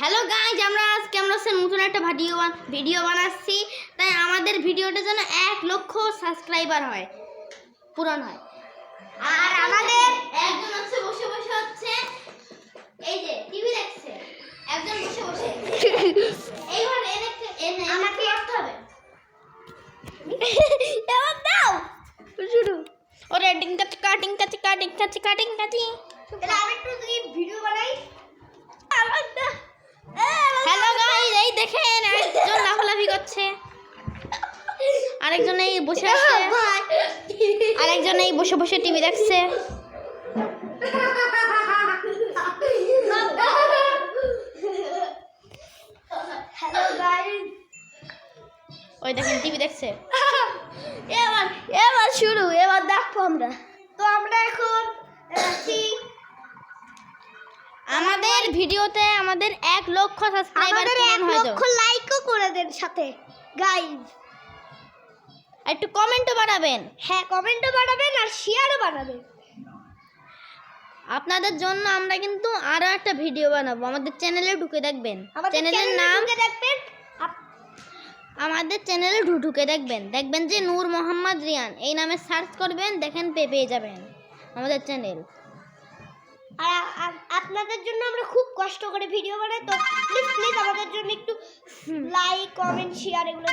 Hello guys, আমরা নতুন একটা ভিডিও বানাচ্ছি। তাই আমাদের ভিডিওটা যেন 1 লক্ষ সাবস্ক্রাইবার হয়, পূরণ হয়। আর আমাদের একজন হচ্ছে বসে বসে হচ্ছে এই যে টিভি দেখছে, একজন বসে বসে এইবার এনে আমাকে করতে হবে। এবার দাও শুরু। ওরে কাটিং এটা আমি একটু যদি ভিডিও বানাই। হ্যালো গাইস, এই দেখেন একজন লাফালাফি করছে, আরেকজন এই বসে আছে, আরেকজন এই বসে বসে টিভি দেখছে। হ্যালো গাইস, ওই দেখেন টিভি দেখছে। এবার শুরু, এবার দেখো আমরা। তো আমরা এখন আমাদের ভিডিওতে আমাদের 1 লক্ষ সাবস্ক্রাইবার পূরণ হয়ে যাবে। 1 লক্ষ লাইকও করে দেন সাথে গাইস। একটু কমেন্টও বাড়াবেন। হ্যাঁ, কমেন্টও বাড়াবেন আর শেয়ারও বাড়াবেন। আপনাদের জন্য আমরা কিন্তু আরো একটা ভিডিও বানাবো, আমাদের চ্যানেলে ঢুকে দেখবেন। চ্যানেলের নাম দেখবেন, আমাদের চ্যানেলে ঢুকে দেখবেন যে নূর মোহাম্মদ রিয়ান এই নামে সার্চ করবেন, দেখেন পেয়ে যাবেন আমাদের চ্যানেল। আর আপনাদের জন্য আমরা খুব কষ্ট করে ভিডিও বানাই, তো প্লিজ আমাদের জন্য একটু লাইক, কমেন্ট, শেয়ার এগুলো